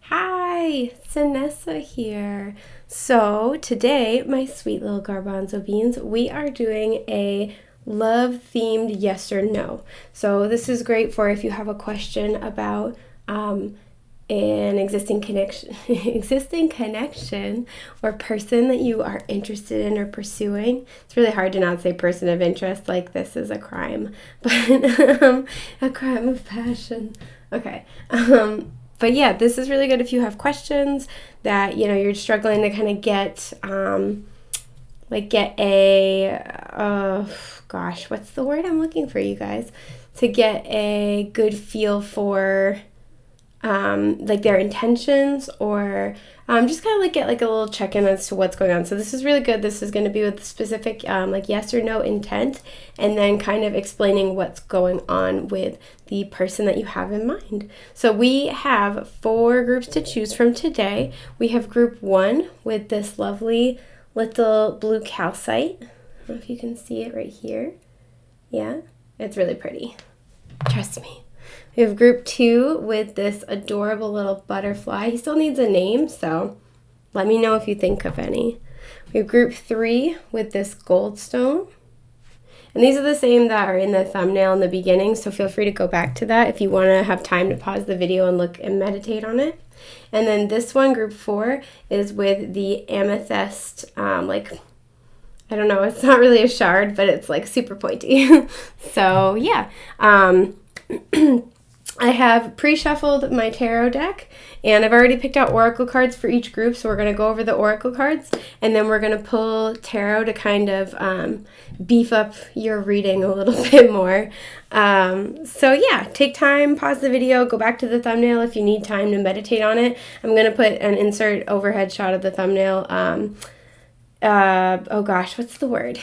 Hi, Sanessa here. So today, my sweet little garbanzo beans, we are doing a love-themed yes or no. So this is great for if you have a question about an existing connection, existing connection or person that you are interested in or pursuing. It's really hard to not say person of interest, like this is a crime, but a crime of passion. Okay. But yeah, this is really good if you have questions that you're struggling to kind of get get a gosh, what's the word I'm looking for, you guys, to get a good feel for like their intentions, or just kind of like get like a little check-in as to what's going on. So this is really good. This is going to be with specific like yes or no intent, and then kind of explaining what's going on with the person that you have in mind. So we have 4 groups to choose from today. We have group 1 with this lovely little blue calcite. I don't know if you can see it right here. Yeah, it's really pretty. Trust me. We have group 2 with this adorable little butterfly. He still needs a name, so let me know if you think of any. We have group 3 with this goldstone. And these are the same that are in the thumbnail in the beginning, so feel free to go back to that if you want to have time to pause the video and look and meditate on it. And then this one, group 4, is with the amethyst, I don't know, it's not really a shard, but it's like super pointy. So yeah. I have pre-shuffled my tarot deck, and I've already picked out oracle cards for each group, so we're going to go over the oracle cards, and then we're going to pull tarot to kind of beef up your reading a little bit more. So yeah, take time, pause the video, go back to the thumbnail if you need time to meditate on it. I'm going to put an insert overhead shot of the thumbnail. Oh gosh, what's the word?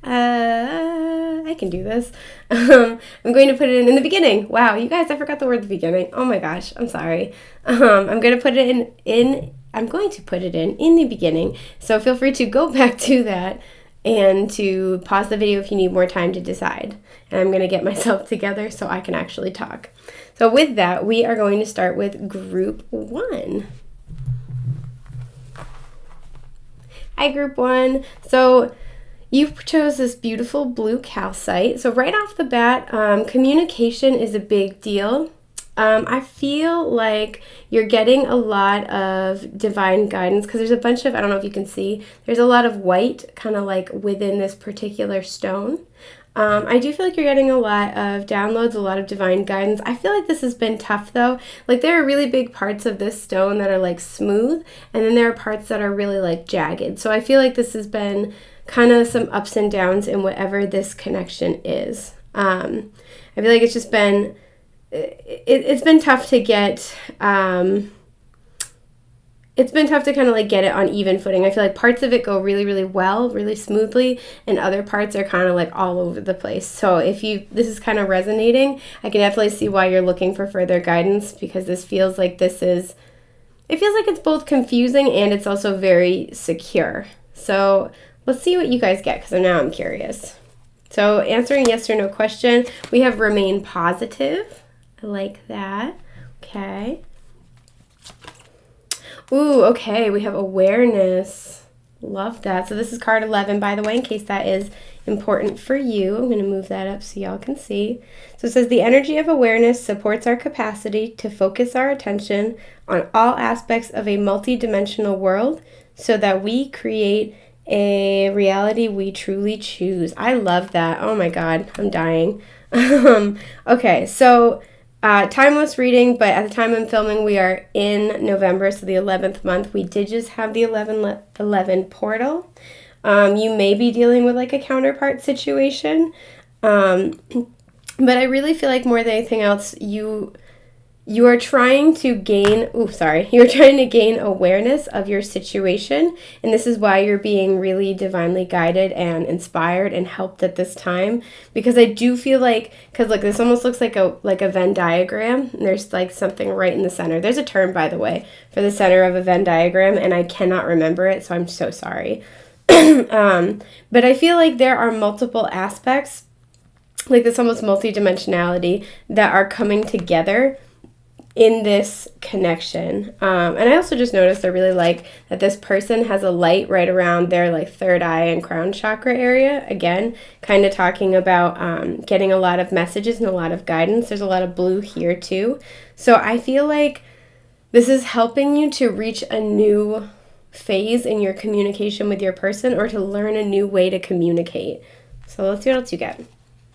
I can do this. I'm going to put it in the beginning. Wow, you guys, I forgot the word at the beginning. Oh my gosh, I'm sorry. I'm going to put it I'm going to put it in the beginning. So feel free to go back to that and to pause the video if you need more time to decide. And I'm going to get myself together so I can actually talk. So with that, we are going to start with group 1. Hi, group 1. So you chose this beautiful blue calcite. So right off the bat, communication is a big deal. I feel like you're getting a lot of divine guidance because there's a bunch of, I don't know if you can see, there's a lot of white kind of like within this particular stone. I do feel like you're getting a lot of downloads, a lot of divine guidance. I feel like this has been tough though. Like there are really big parts of this stone that are like smooth, and then there are parts that are really like jagged. So I feel like this has been kind of some ups and downs in whatever this connection is. I feel like it's just been, it's been tough to get, it's been tough to kind of like get it on even footing. I feel like parts of it go really, really well, really smoothly, and other parts are kind of like all over the place. So if this is kind of resonating, I can definitely see why you're looking for further guidance, because this feels like it feels like it's both confusing and it's also very secure. So let's see what you guys get, because now I'm curious. So answering yes or no question, we have remain positive. I like that. Okay. Ooh, okay, we have awareness. Love that. So this is card 11, by the way, in case that is important for you. I'm going to move that up so y'all can see. So it says the energy of awareness supports our capacity to focus our attention on all aspects of a multidimensional world so that we create a reality we truly choose. I love that. Oh my God, I'm dying. Okay, so timeless reading, but at the time I'm filming, we are in November, so the 11th month. We did just have the 11 portal. You may be dealing with like a counterpart situation, but I really feel like more than anything else, you are trying to gain, you're trying to gain awareness of your situation, and this is why you're being really divinely guided and inspired and helped at this time, because I do feel like, because look, this almost looks like a Venn diagram, and there's like something right in the center. There's a term, by the way, for the center of a Venn diagram, and I cannot remember it, so I'm so sorry. But I feel like there are multiple aspects, like this almost multidimensionality, that are coming together in this connection. And I also just noticed I really like that this person has a light right around their like third eye and crown chakra area. Again, kind of talking about getting a lot of messages and a lot of guidance. There's a lot of blue here too. So I feel like this is helping you to reach a new phase in your communication with your person, or to learn a new way to communicate. So let's see what else you get.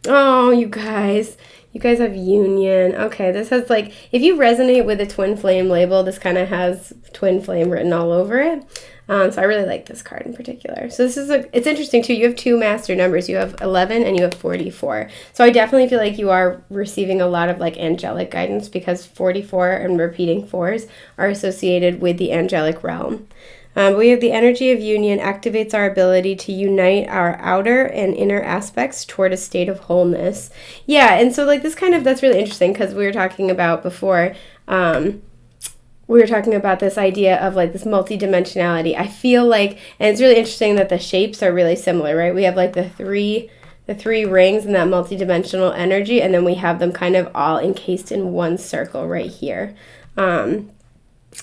Oh, you guys have union. Okay, this has like, if you resonate with a twin flame label, this kind of has twin flame written all over it. So I really like this card in particular. So this is it's interesting too. You have two master numbers. You have 11 and you have 44. So I definitely feel like you are receiving a lot of like angelic guidance, because 44 and repeating fours are associated with the angelic realm. We have the energy of union activates our ability to unite our outer and inner aspects toward a state of wholeness. Yeah, and so like this that's really interesting, because we were talking about before, we were talking about this idea of like this multidimensionality. I feel like, and it's really interesting that the shapes are really similar, right? We have like the three rings and that multidimensional energy, and then we have them kind of all encased in one circle right here.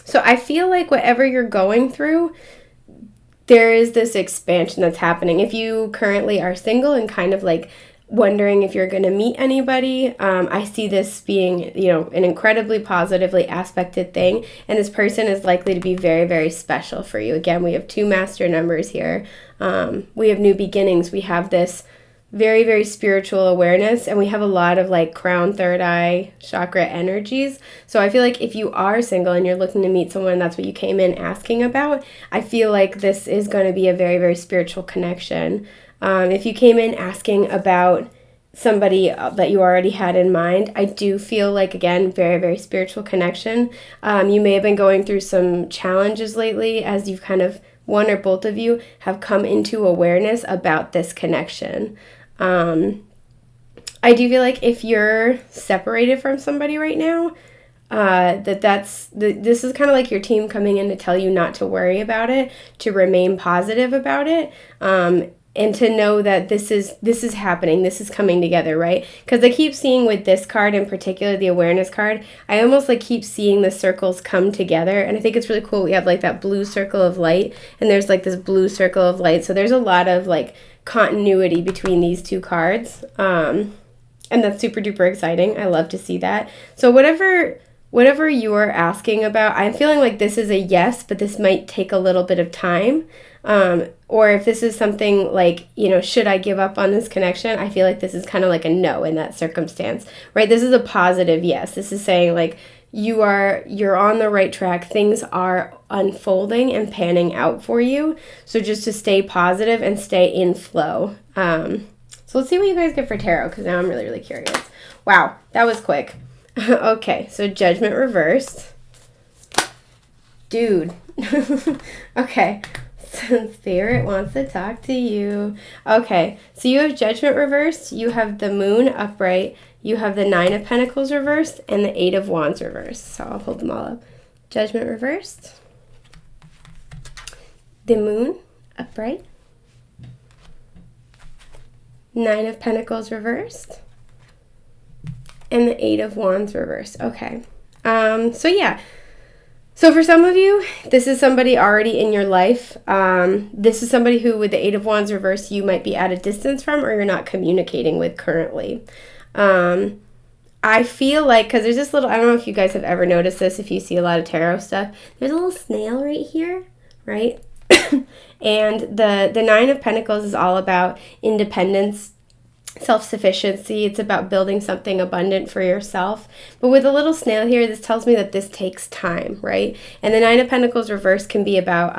So I feel like whatever you're going through, there is this expansion that's happening. If you currently are single and kind of like wondering if you're going to meet anybody, I see this being, an incredibly positively aspected thing. And this person is likely to be very, very special for you. Again, we have two master numbers here. We have new beginnings. We have this very, very spiritual awareness, and we have a lot of like crown, third eye chakra energies. So I feel like if you are single and you're looking to meet someone, that's what you came in asking about, I feel like this is going to be a very, very spiritual connection. If you came in asking about somebody that you already had in mind, I do feel like, again, very, very spiritual connection. You may have been going through some challenges lately, as you've kind of, one or both of you have come into awareness about this connection. I do feel like if you're separated from somebody right now, this is kind of like your team coming in to tell you not to worry about it, to remain positive about it, and to know that this is happening, this is coming together, right? Because I keep seeing with this card in particular, the awareness card, I almost like keep seeing the circles come together, and I think it's really cool. We have like that blue circle of light, and there's like this blue circle of light, so there's a lot of like continuity between these two cards, and that's super duper exciting. I love to see that. So whatever you are asking about, I'm feeling like this is a yes, but this might take a little bit of time. Or if this is something like, should I give up on this connection? I feel like this is kind of like a no in that circumstance, right? This is a positive yes. This is saying like you're on the right track. Things are unfolding and panning out for you. So just to stay positive and stay in flow. So let's see what you guys get for tarot, because now I'm really, really curious. Wow, that was quick. Okay, so Judgment reversed. Dude. Okay. Spirit wants to talk to you. Okay, so you have Judgment reversed, you have the Moon upright, you have the Nine of Pentacles reversed, and the Eight of Wands reversed. So I'll hold them all up. Judgment reversed, the Moon upright, Nine of Pentacles reversed, and the Eight of Wands reversed. Okay, so yeah. So for some of you, this is somebody already in your life. This is somebody who, with the Eight of Wands reversed, you might be at a distance from, or you're not communicating with currently. I feel like, because there's this little, I don't know if you guys have ever noticed this, if you see a lot of tarot stuff, there's a little snail right here, right? And the Nine of Pentacles is all about independence, self-sufficiency. It's about building something abundant for yourself. But with a little snail here, this tells me that this takes time, right? And the Nine of Pentacles reversed can be about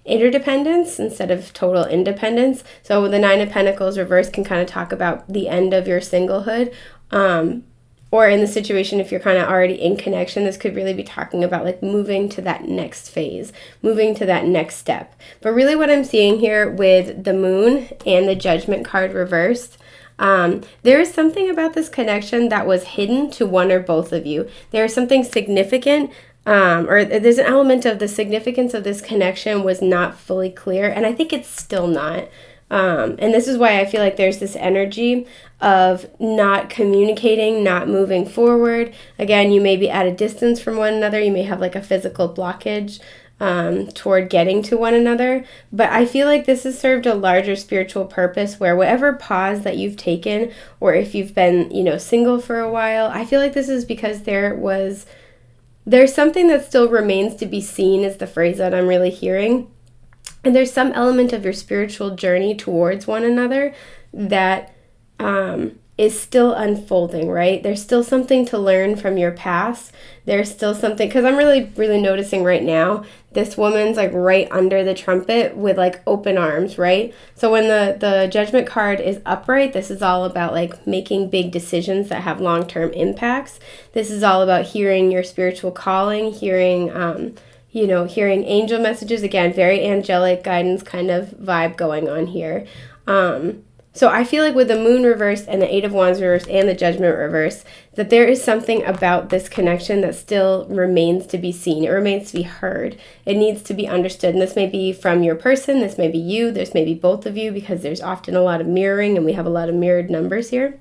interdependence instead of total independence. So the Nine of Pentacles reversed can kind of talk about the end of your singlehood. Or in the situation, if you're kind of already in connection, this could really be talking about like moving to that next phase, moving to that next step. But really what I'm seeing here with the Moon and the Judgment card reversed, there is something about this connection that was hidden to one or both of you. There is something significant, or there's an element of the significance of this connection was not fully clear, and I think it's still not. And this is why I feel like there's this energy of not communicating, not moving forward. Again, you may be at a distance from one another. You may have like a physical blockage toward getting to one another. But I feel like this has served a larger spiritual purpose where whatever pause that you've taken, or if you've been, single for a while, I feel like this is because there's something that still remains to be seen is the phrase that I'm really hearing. And there's some element of your spiritual journey towards one another that is still unfolding, right? There's still something to learn from your past. There's still something, because I'm really, really noticing right now, this woman's like right under the trumpet with like open arms, right? So when the judgment card is upright, this is all about like making big decisions that have long-term impacts. This is all about hearing your spiritual calling, hearing angel messages. Again, very angelic guidance kind of vibe going on here. So I feel like with the moon reversed and the 8 of Wands reversed and the judgment reversed, that there is something about this connection that still remains to be seen. It remains to be heard. It needs to be understood. And this may be from your person. This may be you. This may be both of you, because there's often a lot of mirroring and we have a lot of mirrored numbers here.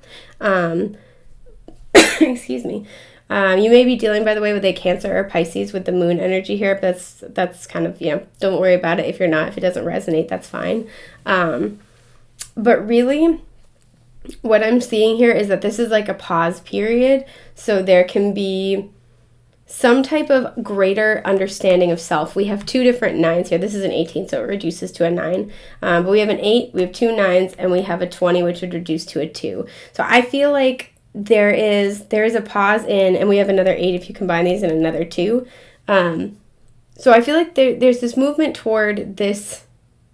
Excuse me. You may be dealing, by the way, with a Cancer or Pisces with the moon energy here, but that's kind of, don't worry about it if you're not. If it doesn't resonate, that's fine. But really, what I'm seeing here is that this is like a pause period, so there can be some type of greater understanding of self. We have 2 different 9s here. This is an 18, so it reduces to a 9. But we have an 8, we have 2 9s, and we have a 20, which would reduce to a 2. So I feel like there is a pause in, and we have another 8 if you combine these, and another 2. So I feel like there's this movement toward this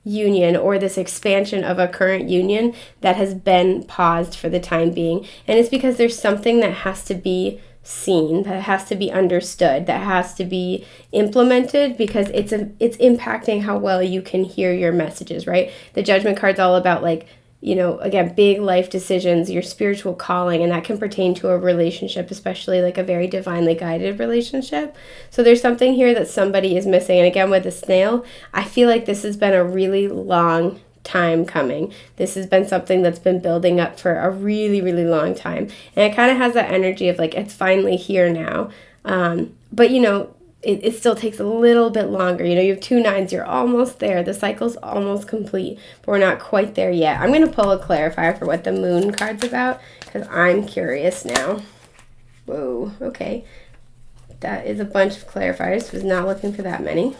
union, or this expansion of a current union that has been paused for the time being. And it's because there's something that has to be seen, that has to be understood, that has to be implemented, because it's impacting how well you can hear your messages, right? The judgment card's all about like, again, big life decisions, your spiritual calling, and that can pertain to a relationship, especially like a very divinely guided relationship. So there's something here that somebody is missing. And again, with the snail, I feel like this has been a really long time coming. This has been something that's been building up for a really, really long time. And it kind of has that energy of like, it's finally here now. But it still takes a little bit longer. You have 2 9s, you're almost there. The cycle's almost complete, but we're not quite there yet. I'm going to pull a clarifier for what the moon card's about, because I'm curious now. Whoa, okay. That is a bunch of clarifiers. Was not looking for that many.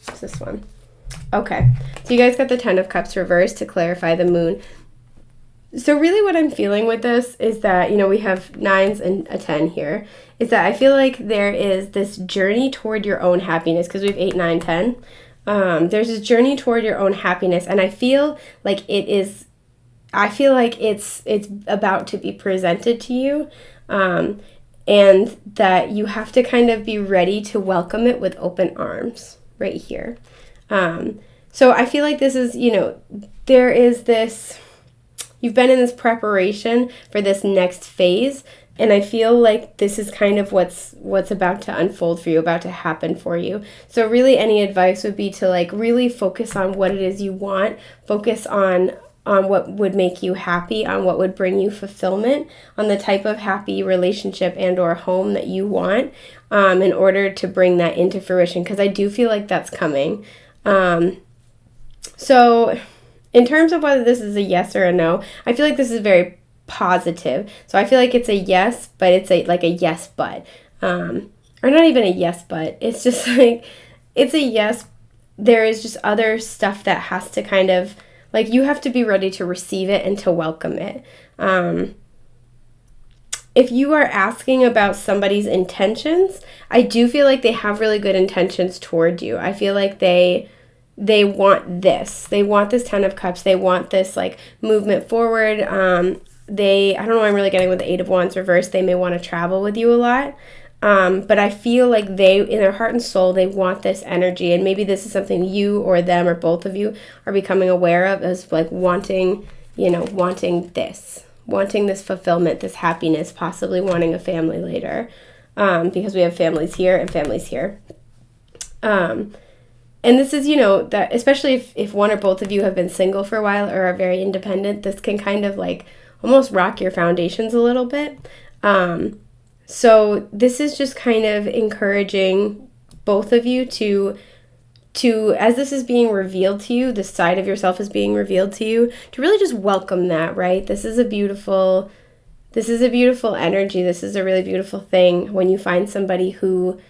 What's this one? Okay, so you guys got the 10 of Cups reversed to clarify the moon. So really what I'm feeling with this is that, we have 9s and a 10 here, is that I feel like there is this journey toward your own happiness, because we have 8, 9, 10. There's this journey toward your own happiness, and I feel like it's about to be presented to you, and that you have to kind of be ready to welcome it with open arms right here. So I feel like this is, there is this... You've been in this preparation for this next phase, and I feel like this is kind of what's about to unfold for you, about to happen for you. So really any advice would be to like really focus on what it is you want, focus on what would make you happy, on what would bring you fulfillment, on the type of happy relationship and or home that you want, in order to bring that into fruition, because I do feel like that's coming. So in terms of whether this is a yes or a no, I feel like this is very positive. So I feel like it's a yes, but it's like a yes but. Or not even a yes but. It's just like, it's a yes. There is just other stuff that has to kind of, like, you have to be ready to receive it and to welcome it. If you are asking about somebody's intentions, I do feel like they have really good intentions toward you. I feel like they want this. They want this 10 of Cups. They want this like movement forward. I don't know why I'm really getting with the 8 of Wands reversed. They may want to travel with you a lot. But I feel like they, in their heart and soul, they want this energy. And maybe this is something you or them or both of you are becoming aware of, as like wanting this fulfillment, this happiness, possibly wanting a family later. Because we have families here and families here. And this is, you know, that especially if one or both of you have been single for a while or are very independent, this can kind of like almost rock your foundations a little bit. So this is just kind of encouraging both of you to as this is being revealed to you, this side of yourself is being revealed to you, to really just welcome that, right? This is a beautiful energy. This is a really beautiful thing when you find somebody who,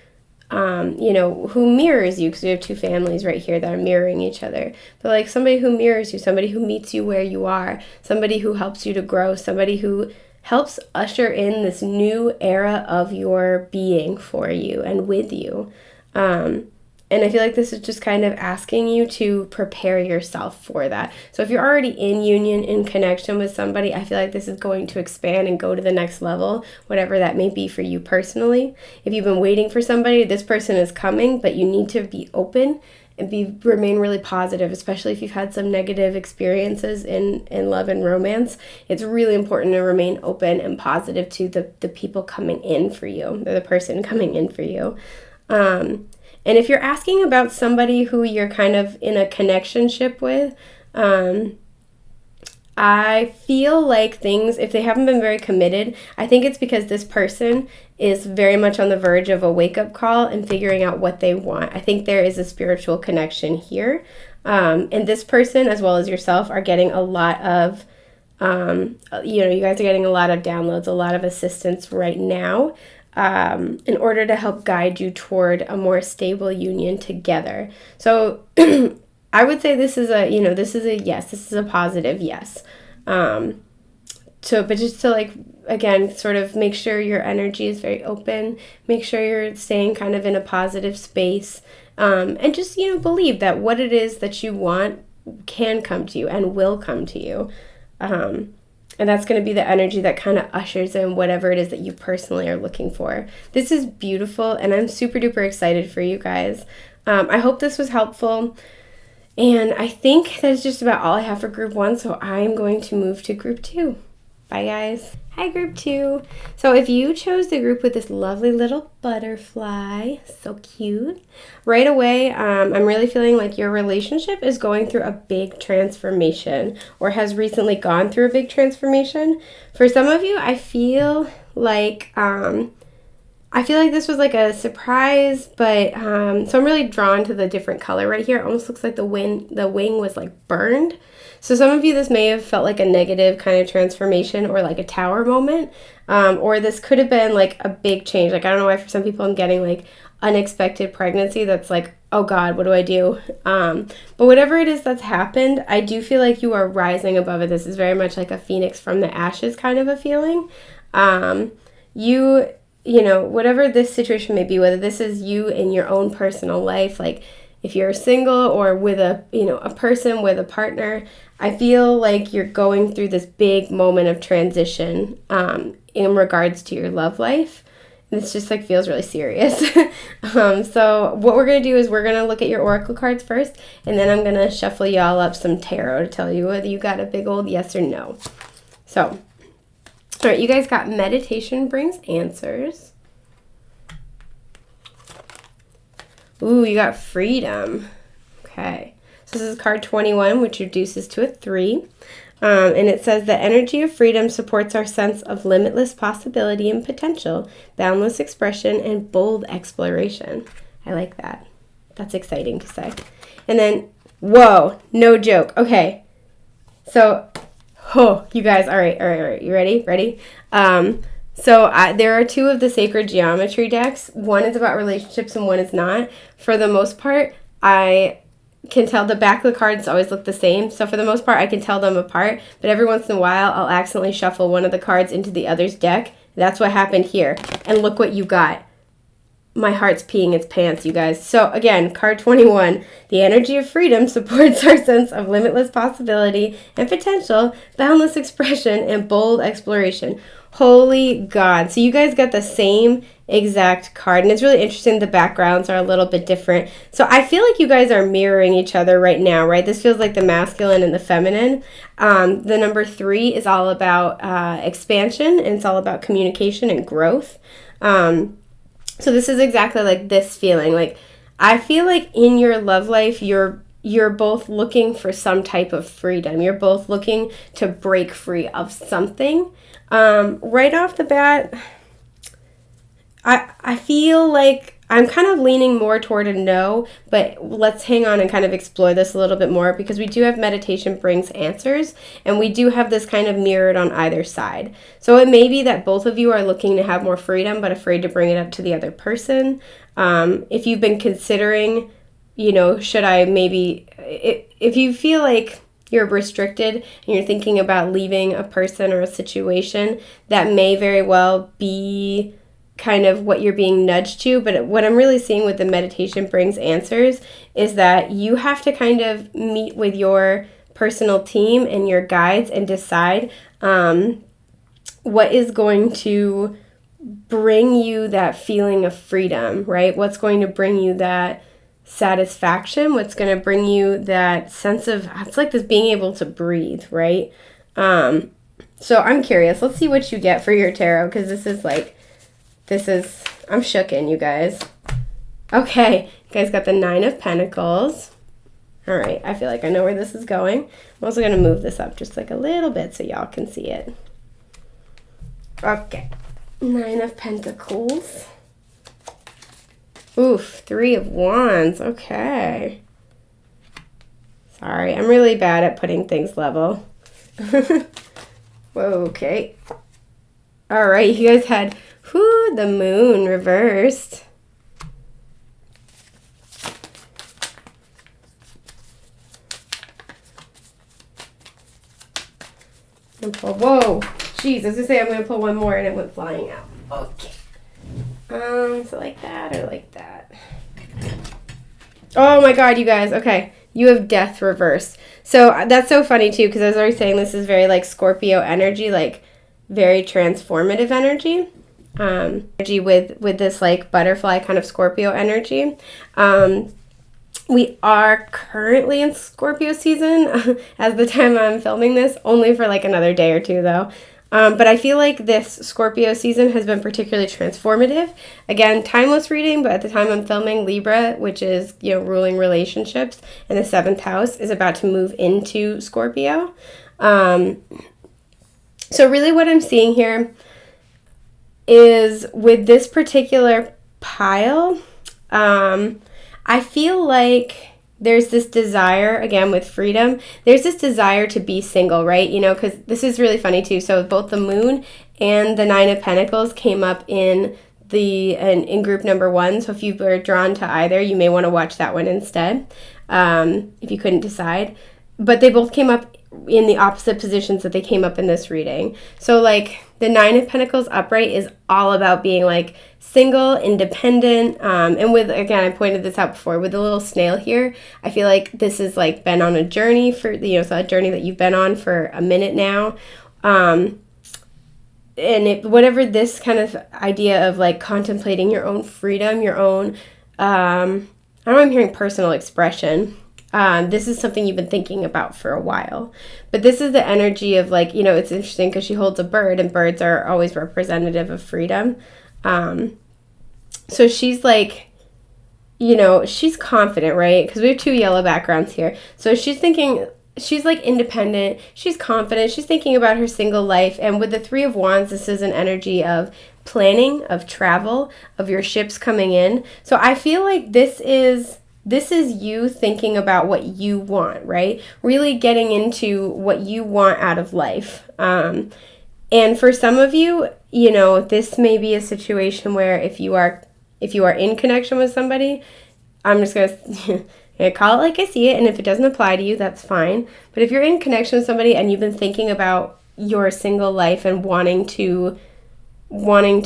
you know, who mirrors you, because we have two families right here that are mirroring each other. But like somebody who mirrors you, somebody who meets you where you are, somebody who helps you to grow, somebody who helps usher in this new era of your being for you and with you. And I feel like this is just kind of asking you to prepare yourself for that. So if you're already in union, in connection with somebody, I feel like this is going to expand and go to the next level, whatever that may be for you personally. If you've been waiting for somebody, this person is coming, but you need to be open and remain really positive, especially if you've had some negative experiences in love and romance. It's really important to remain open and positive to the people coming in for you, or the person coming in for you. And if you're asking about somebody who you're kind of in a connectionship with, I feel like things, if they haven't been very committed, I think it's because this person is very much on the verge of a wake-up call and figuring out what they want. I think there is a spiritual connection here. And this person, as well as yourself, are getting a lot of, you know, you guys are getting a lot of downloads, a lot of assistance right now. In order to help guide you toward a more stable union together. So I would say this is a, you know, this is a yes, this is a positive yes. But just to like, again, sort of make sure your energy is very open, make sure you're staying kind of in a positive space, and just, you know, believe that what it is that you want can come to you and will come to you. And that's going to be the energy that kind of ushers in whatever it is that you personally are looking for. This is beautiful, and I'm super duper excited for you guys. I hope this was helpful. And I think that is just about all I have for group 1, so I'm going to move to group 2. Bye, guys. Hi, group 2. So if you chose the group with this lovely little butterfly, so cute, right away, I'm really feeling like your relationship is going through a big transformation or has recently gone through a big transformation. For some of you, I feel like this was like a surprise, but so I'm really drawn to the different color right here. It almost looks like the wing was like burned. So some of you, this may have felt like a negative kind of transformation or like a tower moment, or this could have been like a big change. Like, I don't know why for some people I'm getting like unexpected pregnancy that's like, oh God, what do I do? But whatever it is that's happened, I do feel like you are rising above it. This is very much like a phoenix from the ashes kind of a feeling. You know, whatever this situation may be, whether this is you in your own personal life, like if you're single or with a person, with a partner, I feel like you're going through this big moment of transition in regards to your love life. This just like feels really serious. So what we're going to do is we're going to look at your oracle cards first, and then I'm going to shuffle y'all up some tarot to tell you whether you got a big old yes or no. So, all right, you guys got meditation brings answers. Ooh, you got freedom. Okay. So this is card 21, which reduces to a 3. And it says the energy of freedom supports our sense of limitless possibility and potential, boundless expression, and bold exploration. I like that. That's exciting to say. And then, whoa, no joke. Okay. So, you guys, all right. You ready? There are 2 of the sacred geometry decks. One is about relationships and one is not. For the most part, I can tell the back of the cards always look the same. So for the most part, I can tell them apart. But every once in a while, I'll accidentally shuffle one of the cards into the other's deck. That's what happened here. And look what you got. My heart's peeing its pants, you guys. So again, card 21, the energy of freedom supports our sense of limitless possibility and potential, boundless expression, and bold exploration. Holy God. So you guys got the same exact card, and it's really interesting. The backgrounds are a little bit different. So I feel like you guys are mirroring each other right now, right? This feels like the masculine and the feminine. The number 3 is all about expansion, and it's all about communication and growth. So this is exactly like this feeling. Like, I feel like in your love life, you're both looking for some type of freedom. You're both looking to break free of something. Right off the bat, I feel like I'm kind of leaning more toward a no, but let's hang on and kind of explore this a little bit more, because we do have meditation brings answers, and we do have this kind of mirrored on either side. So it may be that both of you are looking to have more freedom but afraid to bring it up to the other person. If you've been considering, should I maybe, if you feel like you're restricted and you're thinking about leaving a person or a situation, that may very well be kind of what you're being nudged to. But what I'm really seeing with the meditation brings answers is that you have to kind of meet with your personal team and your guides and decide what is going to bring you that feeling of freedom, right? What's going to bring you that satisfaction? What's going to bring you that sense of, it's like this being able to breathe, right? So I'm curious. Let's see what you get for your tarot, because I'm shooken, you guys. Okay, you guys got the 9 of Pentacles. All right, I feel like I know where this is going. I'm also going to move this up just like a little bit so y'all can see it. Okay, 9 of Pentacles. Oof, 3 of Wands, okay. Sorry, I'm really bad at putting things level. Whoa, okay. All right, you guys had the Moon reversed. Whoa, jeez, I was gonna say I'm gonna pull one more and it went flying out. Okay. So like that or like that. Oh my God, you guys. Okay, you have Death reversed. So that's so funny too, because I was already saying this is very like Scorpio energy, like very transformative energy. Energy with this like butterfly kind of Scorpio energy. We are currently in Scorpio season as the time I'm filming this, only for like another day or two though. But I feel like this Scorpio season has been particularly transformative. Again, timeless reading, but at the time I'm filming, Libra, which is, ruling relationships, and the 7th house is about to move into Scorpio. So really what I'm seeing here is with this particular pile, I feel like there's this desire, again, with freedom, there's this desire to be single, right? Because this is really funny too. So both the Moon and the 9 of Pentacles came up in group number 1. So if you were drawn to either, you may want to watch that one instead, if you couldn't decide. But they both came up in the opposite positions that they came up in this reading. So like the 9 of Pentacles upright is all about being like single, independent, and with, again, I pointed this out before, with the little snail here, I feel like this has like been on a journey for, so a journey that you've been on for a minute now. And whatever this kind of idea of like contemplating your own freedom, your own, I don't know, I'm hearing personal expression. This is something you've been thinking about for a while. But this is the energy of like, it's interesting because she holds a bird, and birds are always representative of freedom. So she's like, she's confident, right? Because we have 2 yellow backgrounds here. So she's thinking, she's like independent, she's confident, she's thinking about her single life. And with the 3 of Wands, this is an energy of planning, of travel, of your ships coming in. So I feel like this is you thinking about what you want, right? Really getting into what you want out of life. And for some of you, this may be a situation where if you are in connection with somebody, I'm just going to call it like I see it. And if it doesn't apply to you, that's fine. But if you're in connection with somebody and you've been thinking about your single life and wanting to get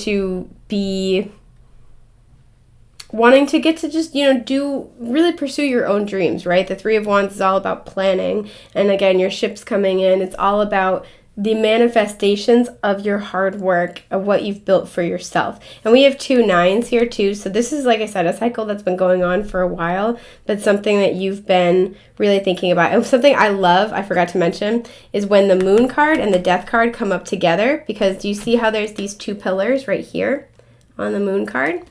to just, really pursue your own dreams, right? The 3 of Wands is all about planning. And again, your ship's coming in. It's all about the manifestations of your hard work, of what you've built for yourself. And we have 2 9s here too. So this is, like I said, a cycle that's been going on for a while, but something that you've been really thinking about. And something I love, I forgot to mention, is when the Moon card and the Death card come up together, because do you see how there's these 2 pillars right here on the Moon card?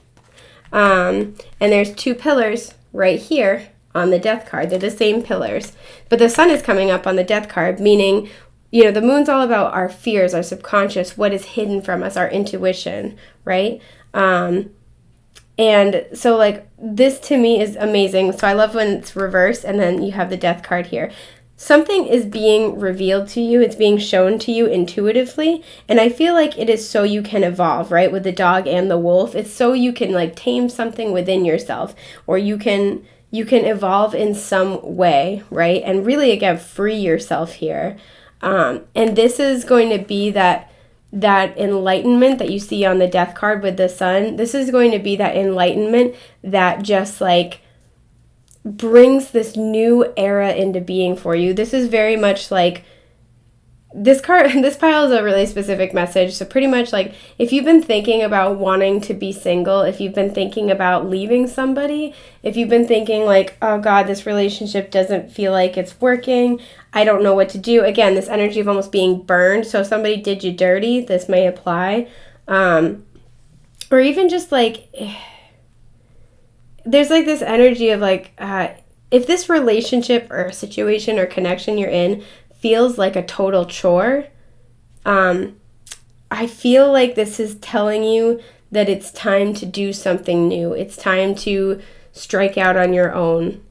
And there's 2 pillars right here on the death card. They're the same pillars. But the sun is coming up on the death card, meaning, the moon's all about our fears, our subconscious, what is hidden from us, our intuition, right? And so, like, this to me is amazing. So I love when it's reversed and then you have the death card here. Something is being revealed to you. It's being shown to you intuitively. And I feel like it is so you can evolve, right? With the dog and the wolf. It's so you can, like, tame something within yourself. Or you can evolve in some way, right? And really, again, free yourself here. And this is going to be that enlightenment that you see on the death card with the sun. This is going to be that enlightenment that just, like, brings this new era into being for you. This is very much like this pile is a really specific message. So pretty much, like, if you've been thinking about wanting to be single, if you've been thinking about leaving somebody, if you've been thinking like, oh God, this relationship doesn't feel like it's working, I don't know what to do. Again, this energy of almost being burned. So if somebody did you dirty, this may apply. Or even just like, there's like this energy of like, if this relationship or situation or connection you're in feels like a total chore, I feel like this is telling you that it's time to do something new. It's time to strike out on your own.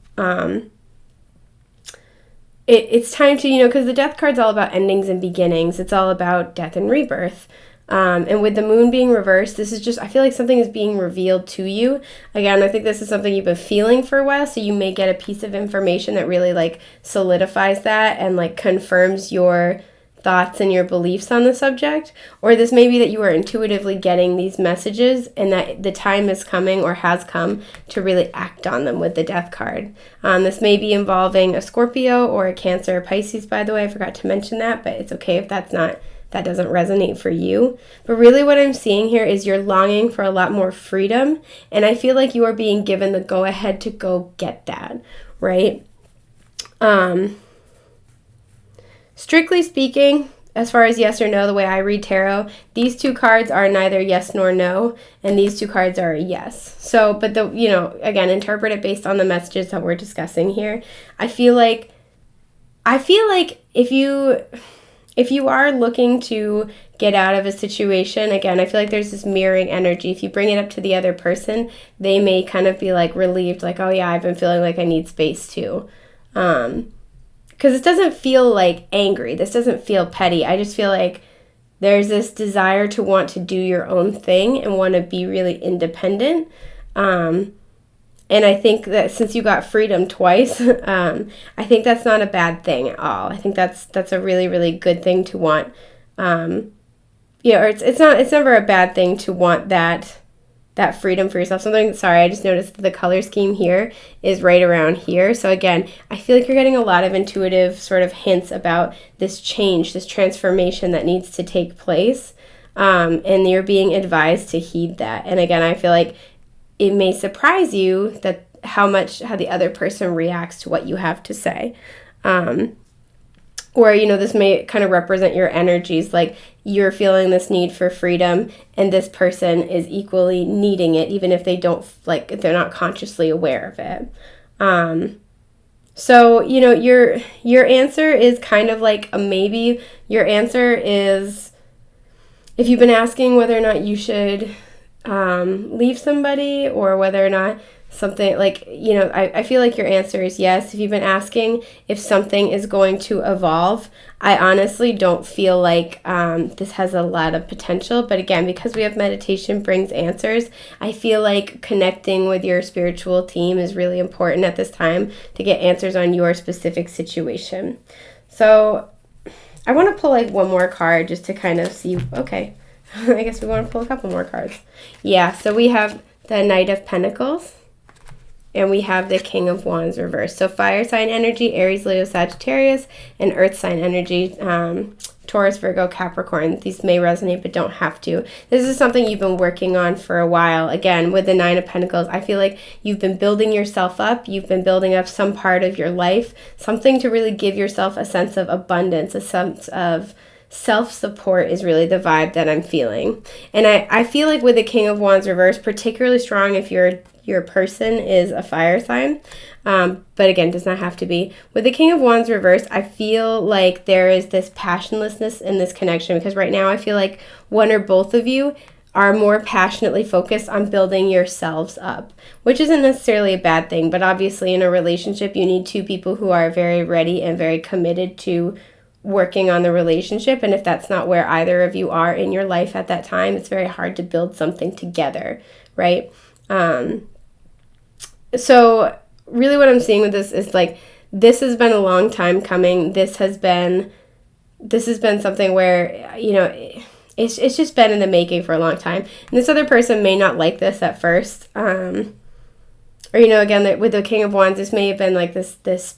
It's time to, because the death card's all about endings and beginnings. It's all about death and rebirth. And with the moon being reversed, this is just, I feel like something is being revealed to you. Again, I think this is something you've been feeling for a while, so you may get a piece of information that really, like, solidifies that and, like, confirms your thoughts and your beliefs on the subject. Or this may be that you are intuitively getting these messages and that the time is coming or has come to really act on them with the death card. This may be involving a Scorpio or a Cancer or Pisces, by the way. I forgot to mention that, but it's okay if that doesn't resonate for you. But really what I'm seeing here is you're longing for a lot more freedom, and I feel like you are being given the go-ahead to go get that, right? Strictly speaking, as far as yes or no, the way I read tarot, these 2 cards are neither yes nor no, and these 2 cards are a yes. So, but again, interpret it based on the messages that we're discussing here. I feel like if you are looking to get out of a situation, again, I feel like there's this mirroring energy. If you bring it up to the other person, they may kind of be like relieved, like, oh yeah, I've been feeling like I need space too. Because this doesn't feel like angry. This doesn't feel petty. I just feel like there's this desire to want to do your own thing and want to be really independent. And I think that since you got freedom twice, I think that's not a bad thing at all. I think that's a really, really good thing to want. Or it's never a bad thing to want that freedom for yourself. I just noticed that the color scheme here is right around here. So again, I feel like you're getting a lot of intuitive sort of hints about this change, this transformation that needs to take place. And you're being advised to heed that. And again, I feel like it may surprise you that how the other person reacts to what you have to say. Or, this may kind of represent your energies, like you're feeling this need for freedom and this person is equally needing it, even if if they're not consciously aware of it. So, your answer is kind of like a maybe. Your answer is, if you've been asking whether or not you should leave somebody or whether or not something like, I feel like your answer is yes. If you've been asking if something is going to evolve, I honestly don't feel like this has a lot of potential. But again, because we have meditation brings answers, I feel like connecting with your spiritual team is really important at this time to get answers on your specific situation. So I want to pull like one more card just to kind of see, okay, I guess we want to pull a couple more cards. Yeah, so we have the Knight of Pentacles. And we have the King of Wands reversed. So fire sign energy, Aries, Leo, Sagittarius, and earth sign energy, Taurus, Virgo, Capricorn. These may resonate, but don't have to. This is something you've been working on for a while. Again, with the Nine of Pentacles, I feel like you've been building yourself up. You've been building up some part of your life, something to really give yourself a sense of abundance, a sense of self-support is really the vibe that I'm feeling. And I feel like with the King of Wands reverse, particularly strong if your person is a fire sign, but again, does not have to be. With the King of Wands reverse, I feel like there is this passionlessness in this connection, because right now I feel like one or both of you are more passionately focused on building yourselves up, which isn't necessarily a bad thing, but obviously in a relationship, you need two people who are very ready and very committed to working on the relationship. And if that's not where either of you are in your life at that time, it's very hard to build something together, right? So really what I'm seeing with this is like, this has been a long time coming. This has been something where, you know, it's just been in the making for a long time. And this other person may not like this at first. Or, you know, again, with the King of Wands, this may have been like this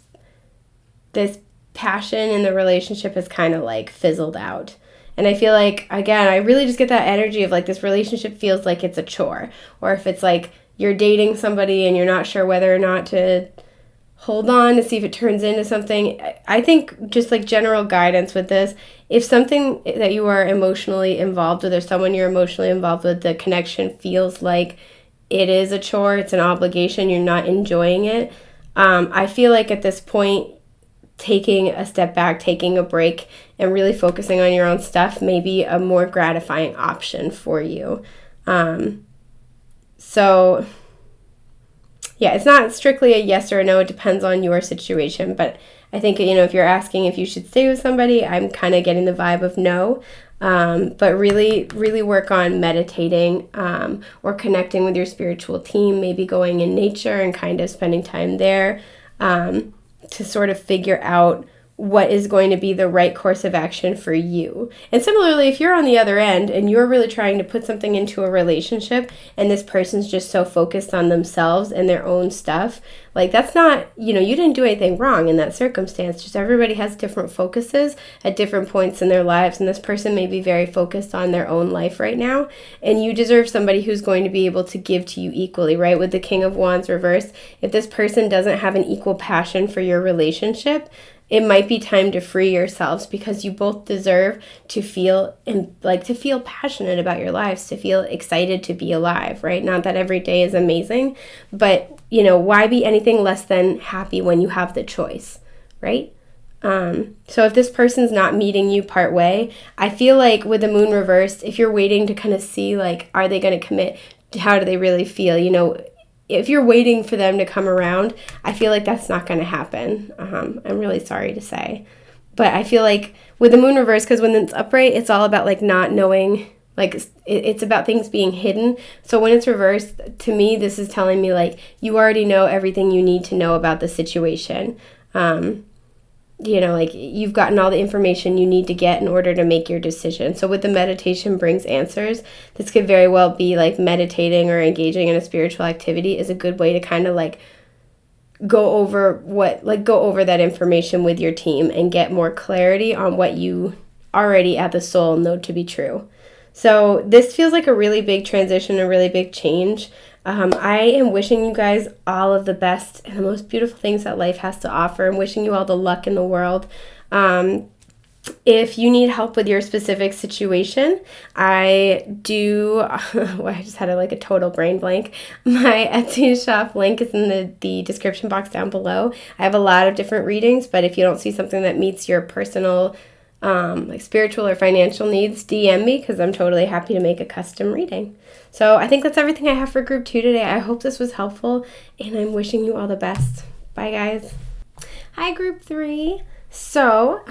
passion in the relationship has kind of like fizzled out. And I feel like, again, I really just get that energy of like this relationship feels like it's a chore. Or if it's like you're dating somebody and you're not sure whether or not to hold on to see if it turns into something. I think just like general guidance with this, if something that you are emotionally involved with or someone you're emotionally involved with, the connection feels like it is a chore, it's an obligation, you're not enjoying it, I feel like at this point, taking a step back, taking a break, and really focusing on your own stuff may be a more gratifying option for you. So yeah, it's not strictly a yes or a no. It depends on your situation. But I think, you know, if you're asking if you should stay with somebody, I'm kind of getting the vibe of no. But really, really work on meditating or connecting with your spiritual team, maybe going in nature and kind of spending time there to sort of figure out what is going to be the right course of action for you. And similarly, if you're on the other end and you're really trying to put something into a relationship and this person's just so focused on themselves and their own stuff, like that's not, you know, you didn't do anything wrong in that circumstance. Just everybody has different focuses at different points in their lives, and this person may be very focused on their own life right now, and you deserve somebody who's going to be able to give to you equally, right? With the King of Wands reverse, if this person doesn't have an equal passion for your relationship, it might be time to free yourselves, because you both deserve to feel passionate about your lives, to feel excited to be alive, right? Not that every day is amazing, but, you know, why be anything less than happy when you have the choice, right? So if this person's not meeting you part way, I feel like with the moon reversed, if you're waiting to kind of see, like, are they going to commit? How do they really feel? You know, if you're waiting for them to come around, I feel like that's not going to happen. I'm really sorry to say. But I feel like with the moon reverse, because when it's upright, it's all about like not knowing, like it's about things being hidden. So when it's reversed, to me, this is telling me like you already know everything you need to know about the situation. You know, like you've gotten all the information you need to get in order to make your decision. So with the meditation brings answers, this could very well be like meditating or engaging in a spiritual activity is a good way to kind of like go over that information with your team and get more clarity on what you already at the soul know to be true. So this feels like a really big transition, a really big change. I am wishing you guys all of the best and the most beautiful things that life has to offer. I'm wishing you all the luck in the world. If you need help with your specific situation, I do, well, I just had a total brain blank. My Etsy shop link is in the description box down below. I have a lot of different readings, but if you don't see something that meets your personal spiritual or financial needs, DM me, because I'm totally happy to make a custom reading. So I think that's everything I have for group 2 today. I hope this was helpful, and I'm wishing you all the best. Bye, guys. Hi, group 3. So,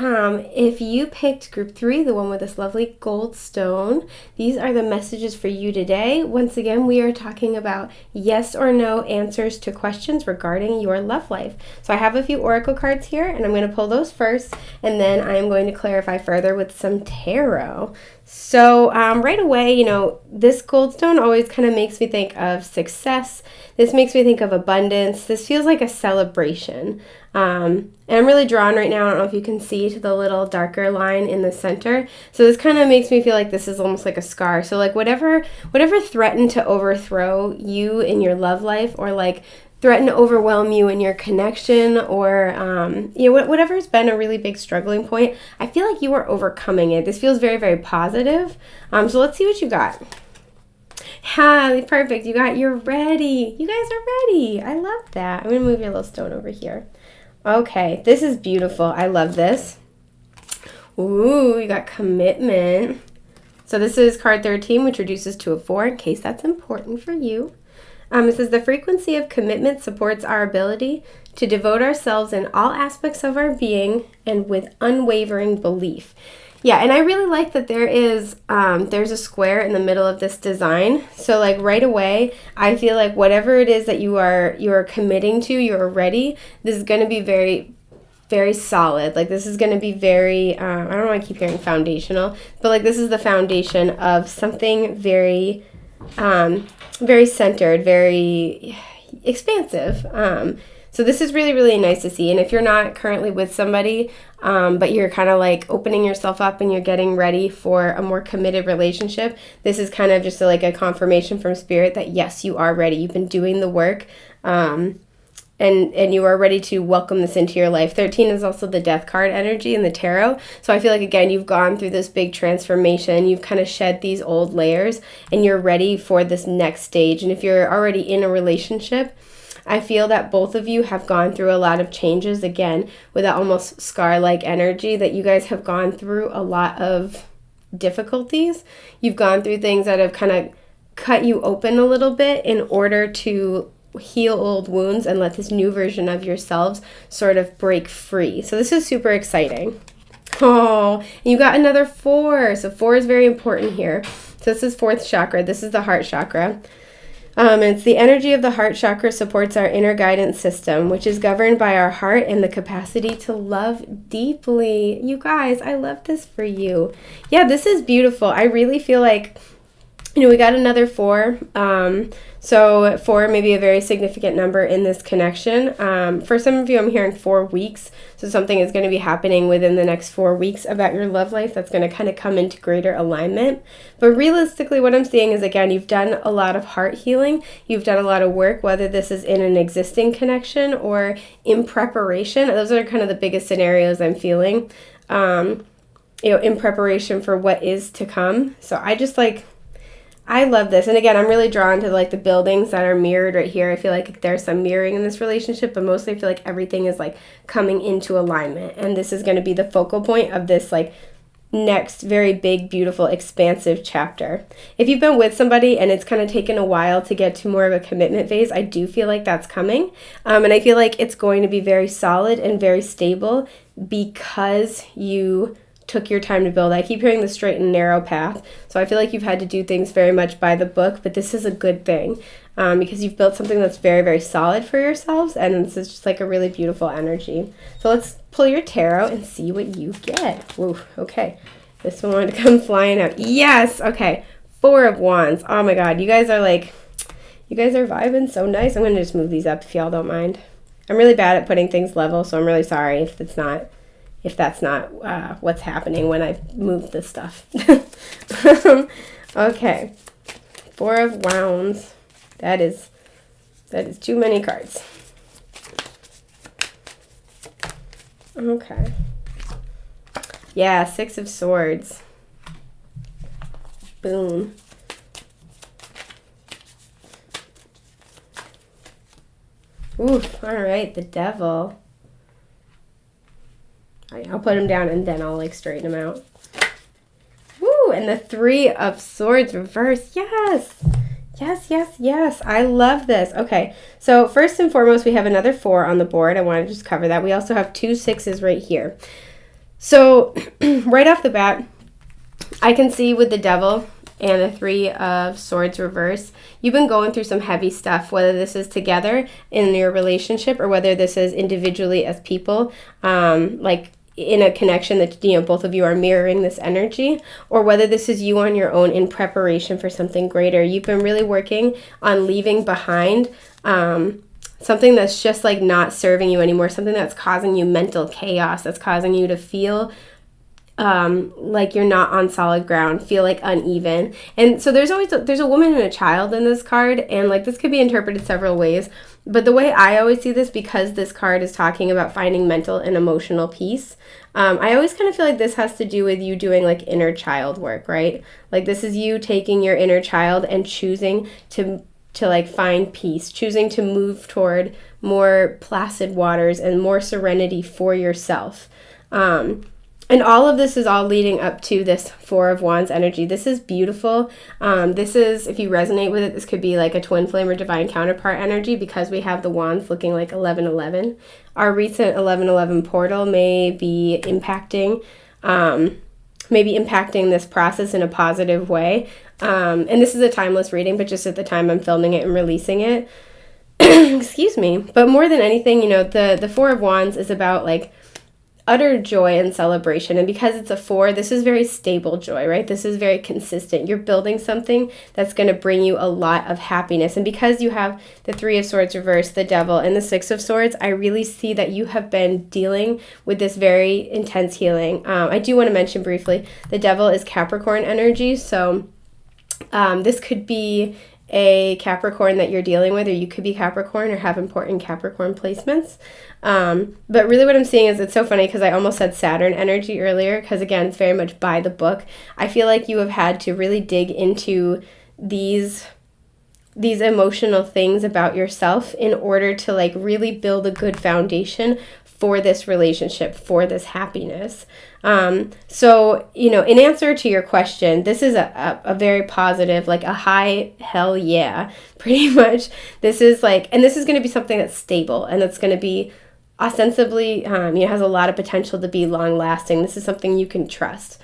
if you picked group 3, the one with this lovely gold stone, these are the messages for you today. Once again, we are talking about yes or no answers to questions regarding your love life. So I have a few oracle cards here, and I'm going to pull those first, and then I am going to clarify further with some tarot. So right away, you know, this gold stone always kind of makes me think of success. This makes me think of abundance. This feels like a celebration. And I'm really drawn right now, I don't know if you can see, to the little darker line in the center. So this kind of makes me feel like this is almost like a scar. So like whatever threatened to overthrow you in your love life, or like threaten to overwhelm you in your connection, or whatever's been a really big struggling point, I feel like you are overcoming it. This feels very, very positive. So let's see what you got. Perfect. You're ready. You guys are ready. I love that. I'm going to move your little stone over here. Okay, this is beautiful. I love this. Ooh, you got commitment. So this is card 13, which reduces to a 4, in case that's important for you. It says, the frequency of commitment supports our ability to devote ourselves in all aspects of our being and with unwavering belief. Yeah, and I really like that there's a square in the middle of this design. So like right away, I feel like whatever it is that you are committing to, you're ready. This is going to be very, very solid. Like this is going to be very, I don't know why I keep hearing foundational, but like this is the foundation of something very, very centered, very expansive. So this is really, really nice to see. And if you're not currently with somebody, but you're kind of like opening yourself up and you're getting ready for a more committed relationship, this is kind of just like a confirmation from spirit that yes, you are ready. You've been doing the work, and you are ready to welcome this into your life. 13 is also the death card energy in the tarot. So I feel like, again, you've gone through this big transformation. You've kind of shed these old layers and you're ready for this next stage. And if you're already in a relationship, I feel that both of you have gone through a lot of changes, again, with that almost scar-like energy, that you guys have gone through a lot of difficulties. You've gone through things that have kind of cut you open a little bit in order to heal old wounds and let this new version of yourselves sort of break free. So this is super exciting. Oh, and you got another 4. So 4 is very important here. So this is 4th chakra. This is the heart chakra. It's the energy of the heart chakra supports our inner guidance system, which is governed by our heart and the capacity to love deeply. You guys, I love this for you. Yeah, this is beautiful. I really feel like, we got another 4. So 4 may be a very significant number in this connection. For some of you, I'm hearing 4 weeks. So something is going to be happening within the next 4 weeks about your love life that's going to kind of come into greater alignment. But realistically, what I'm seeing is, again, you've done a lot of heart healing. You've done a lot of work, whether this is in an existing connection or in preparation. Those are kind of the biggest scenarios I'm feeling, in preparation for what is to come. So I love this. And again, I'm really drawn to like the buildings that are mirrored right here. I feel like there's some mirroring in this relationship, but mostly I feel like everything is like coming into alignment. And this is going to be the focal point of this like next very big, beautiful, expansive chapter. If you've been with somebody and it's kind of taken a while to get to more of a commitment phase, I do feel like that's coming. And I feel like it's going to be very solid and very stable because you took your time to build. I keep hearing the straight and narrow path. So I feel like you've had to do things very much by the book, but this is a good thing because you've built something that's very, very solid for yourselves. And this is just like a really beautiful energy. So let's pull your tarot and see what you get. Whoa, okay. This one wanted to come flying out. Yes. Okay. 4 of Wands. Oh my God. You guys are vibing so nice. I'm going to just move these up if y'all don't mind. I'm really bad at putting things level, so I'm really sorry if that's not what's happening when I move this stuff. Okay. 4 of Wands. That is too many cards. Okay. Yeah, 6 of Swords. Boom. Oof, all right, the Devil. I'll put him down and then I'll like straighten him out. Woo! And the 3 of Swords reversed. Yes! Yes, yes, yes. I love this. Okay, so first and foremost, we have another 4 on the board. I want to just cover that. We also have 2 6s right here. So right off the bat, I can see with the Devil and the 3 of Swords reverse, you've been going through some heavy stuff, whether this is together in your relationship or whether this is individually as people, like in a connection that, both of you are mirroring this energy, or whether this is you on your own in preparation for something greater. You've been really working on leaving behind something that's just like not serving you anymore, something that's causing you mental chaos, that's causing you to feel like you're not on solid ground, feel like uneven. And so there's a woman and a child in this card, and like this could be interpreted several ways, But the way I always see this, because this card is talking about finding mental and emotional peace, I always kind of feel like this has to do with you doing like inner child work, right? Like this is you taking your inner child and choosing to like find peace, choosing to move toward more placid waters and more serenity for yourself. And all of this is all leading up to this Four of Wands energy. This is beautiful. This is, if you resonate with it, this could be like a twin flame or divine counterpart energy, because we have the wands looking like 1111. Our recent 1111 portal may be impacting this process in a positive way. And this is a timeless reading, but just at the time I'm filming it and releasing it. Excuse me. But more than anything, you know, the Four of Wands is about like utter joy and celebration. And because it's a 4, this is very stable joy, right? This is very consistent. You're building something that's going to bring you a lot of happiness. And because you have the 3 of Swords reversed, the Devil, and the 6 of Swords, I really see that you have been dealing with this very intense healing. I do want to mention briefly, the Devil is Capricorn energy. So this could be a Capricorn that you're dealing with, or you could be Capricorn or have important Capricorn placements. But really what I'm seeing is, it's so funny because I almost said Saturn energy earlier, because again, it's very much by the book. I feel like you have had to really dig into these emotional things about yourself in order to like really build a good foundation for this relationship, for this happiness. So, you know, in answer to your question, this is a very positive, like a high hell yeah, pretty much. This is like, and this is going to be something that's stable, and it's going to be ostensibly, has a lot of potential to be long lasting. This is something you can trust.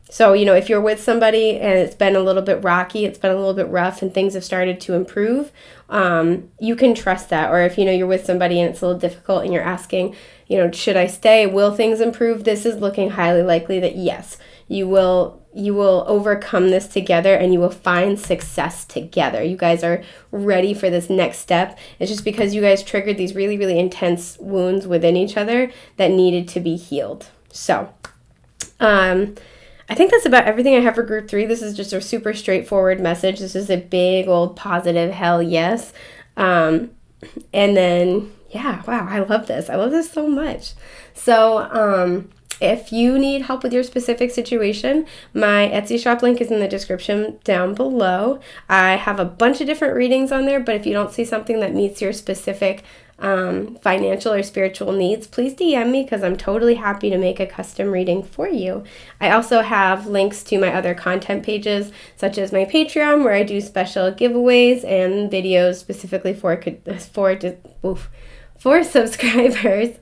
So, you know, if you're with somebody and it's been a little bit rocky, it's been a little bit rough, and things have started to improve, you can trust that. Or if, you know, you're with somebody and it's a little difficult and you're asking, you know, should I stay? Will things improve? This is looking highly likely that yes, you will overcome this together, and you will find success together. You guys are ready for this next step. It's just because you guys triggered these really, really intense wounds within each other that needed to be healed. So, I think that's about everything I have for group 3. This is just a super straightforward message. This is a big old positive hell yes. And then, yeah, wow, I love this. I love this so much. So, if you need help with your specific situation, my Etsy shop link is in the description down below. I have a bunch of different readings on there, but if you don't see something that meets your specific financial or spiritual needs, please DM me, because I'm totally happy to make a custom reading for you. I also have links to my other content pages, such as my Patreon, where I do special giveaways and videos specifically for subscribers,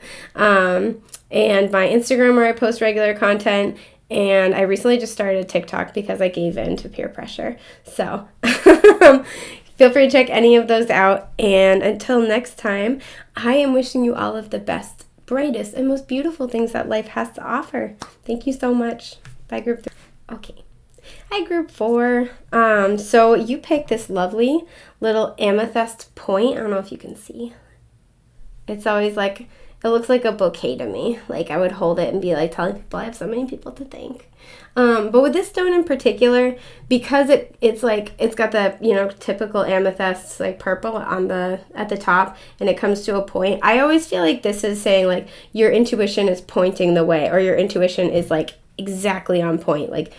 and my Instagram, where I post regular content. And I recently just started TikTok because I gave in to peer pressure. So feel free to check any of those out. And until next time, I am wishing you all of the best, brightest, and most beautiful things that life has to offer. Thank you so much. Bye, group 3. Okay. Hi, group 4. So you picked this lovely little amethyst point. I don't know if you can see. It's always like, it looks like a bouquet to me. Like I would hold it and be like telling people I have so many people to thank. But with this stone in particular, because it's like, it's got the, you know, typical amethyst, like purple at the top, and it comes to a point. I always feel like this is saying like your intuition is pointing the way, or your intuition is like exactly on point, like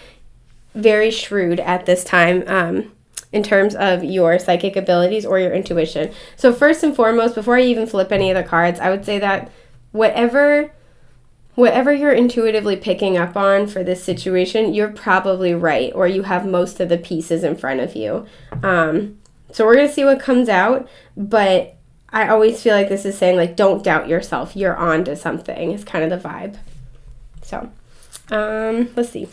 very shrewd at this time. In terms of your psychic abilities or your intuition. So first and foremost, before I even flip any of the cards, I would say that whatever you're intuitively picking up on for this situation, you're probably right, or you have most of the pieces in front of you. So we're going to see what comes out, but I always feel like this is saying, like, don't doubt yourself. You're on to something. It's kind of the vibe. So, let's see.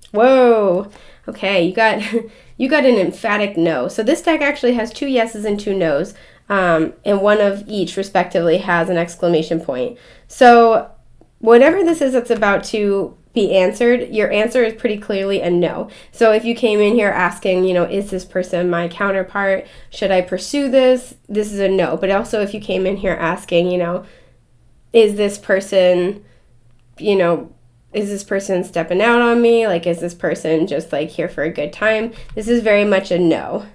Whoa. Okay, you got an emphatic no. So this deck actually has 2 yeses and 2 nos, and one of each respectively has an exclamation point. So whatever this is that's about to be answered, your answer is pretty clearly a no. So if you came in here asking, you know, is this person my counterpart? Should I pursue this? This is a no. But also if you came in here asking, you know, is this person, you know, is this person stepping out on me? Like, is this person just like here for a good time? This is very much a no.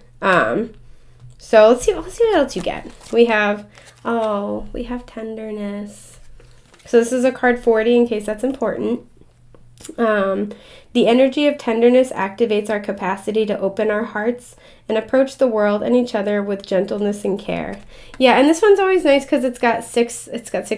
So let's see what else you get. We have tenderness. So this is a card 40 in case that's important. The energy of tenderness activates our capacity to open our hearts and approach the world and each other with gentleness and care. Yeah, and this one's always nice because it's got 6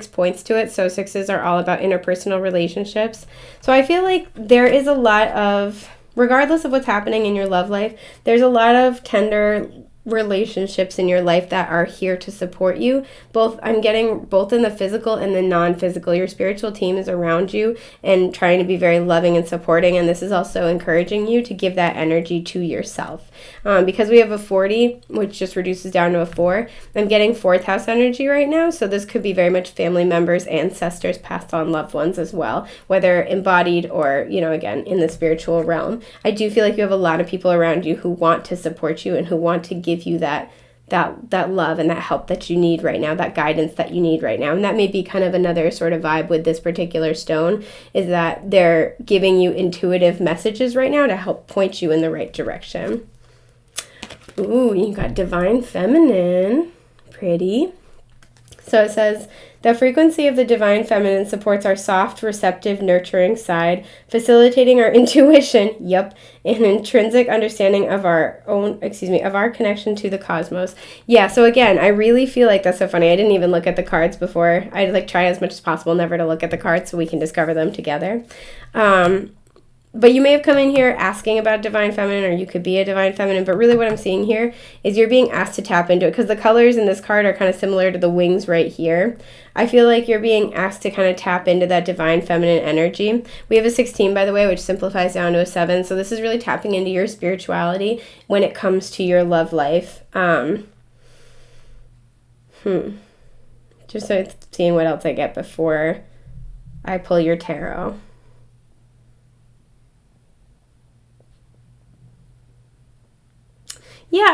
points to it. So 6s are all about interpersonal relationships. So I feel like there is a lot of, regardless of what's happening in your love life, there's a lot of tender relationships in your life that are here to support you. I'm getting both in the physical and the non-physical. Your spiritual team is around you and trying to be very loving and supporting, and this is also encouraging you to give that energy to yourself. Because we have a 40, which just reduces down to a 4, I'm getting 4th house energy right now, so this could be very much family members, ancestors, passed on loved ones as well, whether embodied or, again, in the spiritual realm. I do feel like you have a lot of people around you who want to support you and who want to give you that love and that help that you need right now, that guidance that you need right now. And that may be kind of another sort of vibe with this particular stone, is that they're giving you intuitive messages right now to help point you in the right direction. Ooh, you got divine feminine. Pretty. So it says, the frequency of the divine feminine supports our soft, receptive, nurturing side, facilitating our intuition, and intrinsic understanding of our connection to the cosmos. Yeah, so again, I really feel like that's so funny. I didn't even look at the cards before. I try as much as possible never to look at the cards so we can discover them together. But you may have come in here asking about divine feminine, or you could be a divine feminine, but really what I'm seeing here is you're being asked to tap into it, because the colors in this card are kind of similar to the wings right here. I feel like you're being asked to kind of tap into that divine feminine energy. We have a 16, by the way, which simplifies down to a 7, so this is really tapping into your spirituality when it comes to your love life. Just so seeing what else I get before I pull your tarot. Yeah,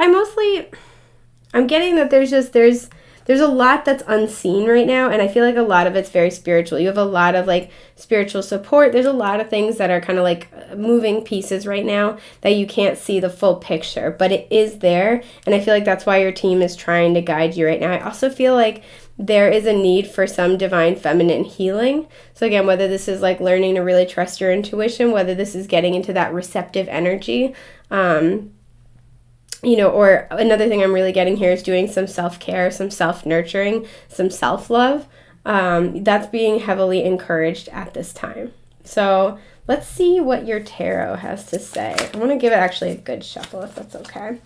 I'm getting that there's a lot that's unseen right now, and I feel like a lot of it's very spiritual. You have a lot of spiritual support. There's a lot of things that are kind of moving pieces right now that you can't see the full picture, but it is there, and I feel like that's why your team is trying to guide you right now. I also feel like there is a need for some divine feminine healing. So again, whether this is learning to really trust your intuition, whether this is getting into that receptive energy, or another thing I'm really getting here is doing some self-care, some self-nurturing, some self-love. That's being heavily encouraged at this time. So let's see what your tarot has to say. I want to give it actually a good shuffle, if that's okay.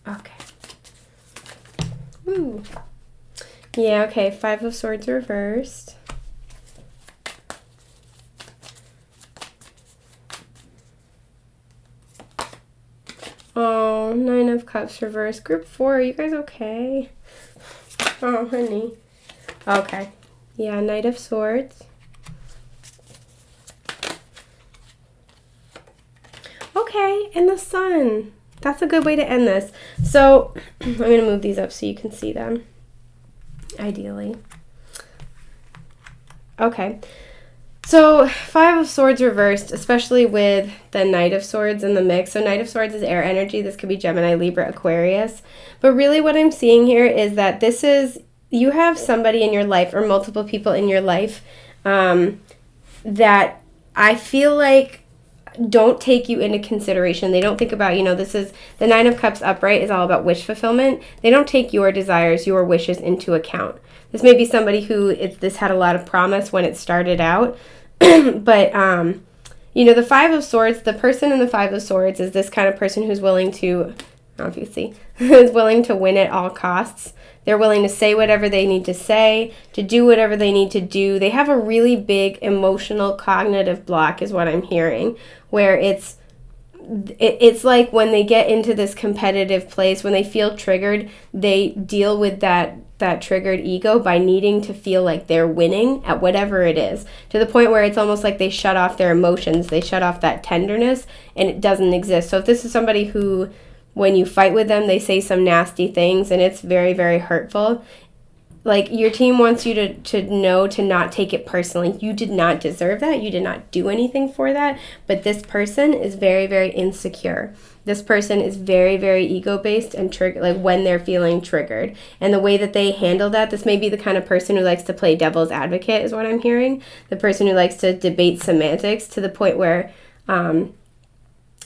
Okay. Ooh. Yeah, okay, 5 of Swords reversed. Oh, 9 of Cups reversed. Group 4, are you guys okay? Oh, honey. Okay. Yeah, Knight of Swords. Okay, and the Sun. That's a good way to end this. So I'm going to move these up so you can see them, ideally. Okay. So 5 of Swords reversed, especially with the Knight of Swords in the mix. So Knight of Swords is air energy. This could be Gemini, Libra, Aquarius. But really what I'm seeing here is that you have somebody in your life, or multiple people in your life, that I feel like don't take you into consideration. They don't think about, this is the 9 of Cups upright is all about wish fulfillment. They don't take your desires, your wishes into account. This may be somebody who this had a lot of promise when it started out. But, the 5 of Swords, the person in the 5 of Swords is this kind of person who's willing to, obviously, is willing to win at all costs. They're willing to say whatever they need to say, to do whatever they need to do. They have a really big emotional cognitive block is what I'm hearing, where it's like when they get into this competitive place, when they feel triggered, they deal with that triggered ego by needing to feel like they're winning at whatever it is, to the point where it's almost like they shut off their emotions, they shut off that tenderness, and it doesn't exist. So if this is somebody who when you fight with them, they say some nasty things, and it's very, very hurtful. Like, your team wants you to know to not take it personally. You did not deserve that. You did not do anything for that. But this person is very, very insecure. This person is very, very ego-based and like when they're feeling triggered. And the way that they handle that, this may be the kind of person who likes to play devil's advocate is what I'm hearing. The person who likes to debate semantics to the point where,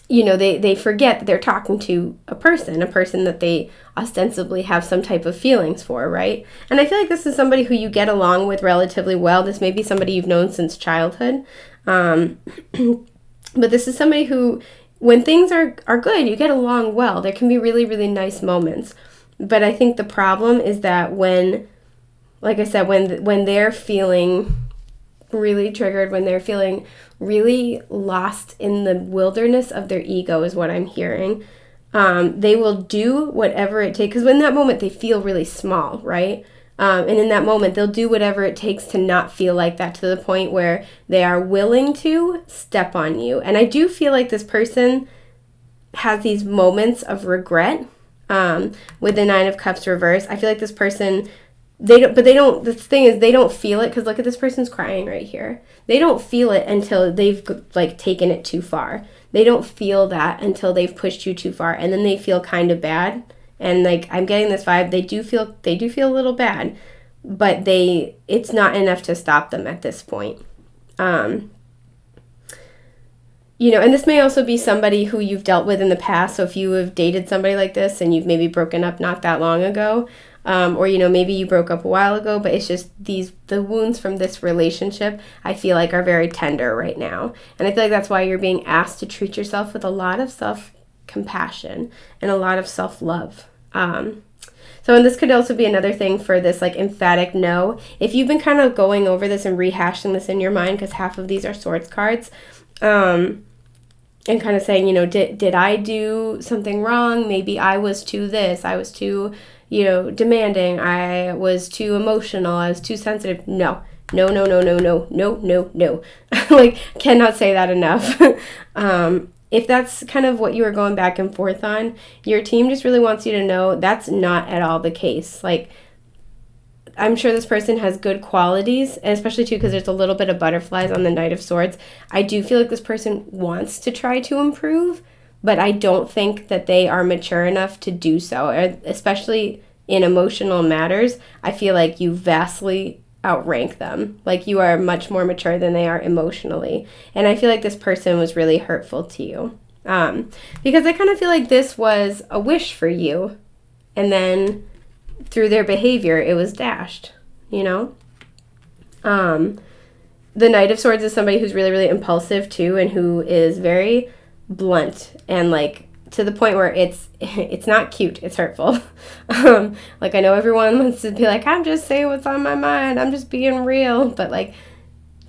they forget that they're talking to a person that they ostensibly have some type of feelings for, right? And I feel like this is somebody who you get along with relatively well. This may be somebody you've known since childhood. But this is somebody who, when things are good, you get along well. There can be really, really nice moments. But I think the problem is that when, like I said, when they're feeling really triggered, when they're feeling really lost in the wilderness of their ego is what I'm hearing. They will do whatever it takes, because in that moment they feel really small, right? And in that moment they'll do whatever it takes to not feel like that, to the point where they are willing to step on you. And I do feel like this person has these moments of regret with the Nine of Cups reverse. I feel like this person, the thing is, they don't feel it, because look at this person's crying right here. They don't feel it until they've like taken it too far. They don't feel that until they've pushed you too far, and then they feel kind of bad. And like, I'm getting this vibe, they do feel a little bad, but it's not enough to stop them at this point. And this may also be somebody who you've dealt with in the past. So if you have dated somebody like this and you've maybe broken up not that long ago, or maybe you broke up a while ago, but it's just the wounds from this relationship, I feel like, are very tender right now. And I feel like that's why you're being asked to treat yourself with a lot of self-compassion and a lot of self-love. And this could also be another thing for this like emphatic no. If you've been kind of going over this and rehashing this in your mind, because half of these are swords cards, and kind of saying, did I do something wrong? Maybe I was too this, I was too demanding, I was too emotional, I was too sensitive. No. Like, cannot say that enough. If that's kind of what you were going back and forth on, your team just really wants you to know that's not at all the case. Like, I'm sure this person has good qualities, and especially too because there's a little bit of butterflies on the Knight of Swords. I do feel like this person wants to try to improve, but I don't think that they are mature enough to do so, especially in emotional matters. I feel like you vastly outrank them. Like, you are much more mature than they are emotionally. And I feel like this person was really hurtful to you. Because I kind of feel like this was a wish for you, and then through their behavior, it was dashed, The Knight of Swords is somebody who's really, really impulsive too, and who is very blunt and like to the point where it's not cute, it's hurtful. Like, I know everyone wants to be like, I'm just saying what's on my mind, I'm just being real, but like,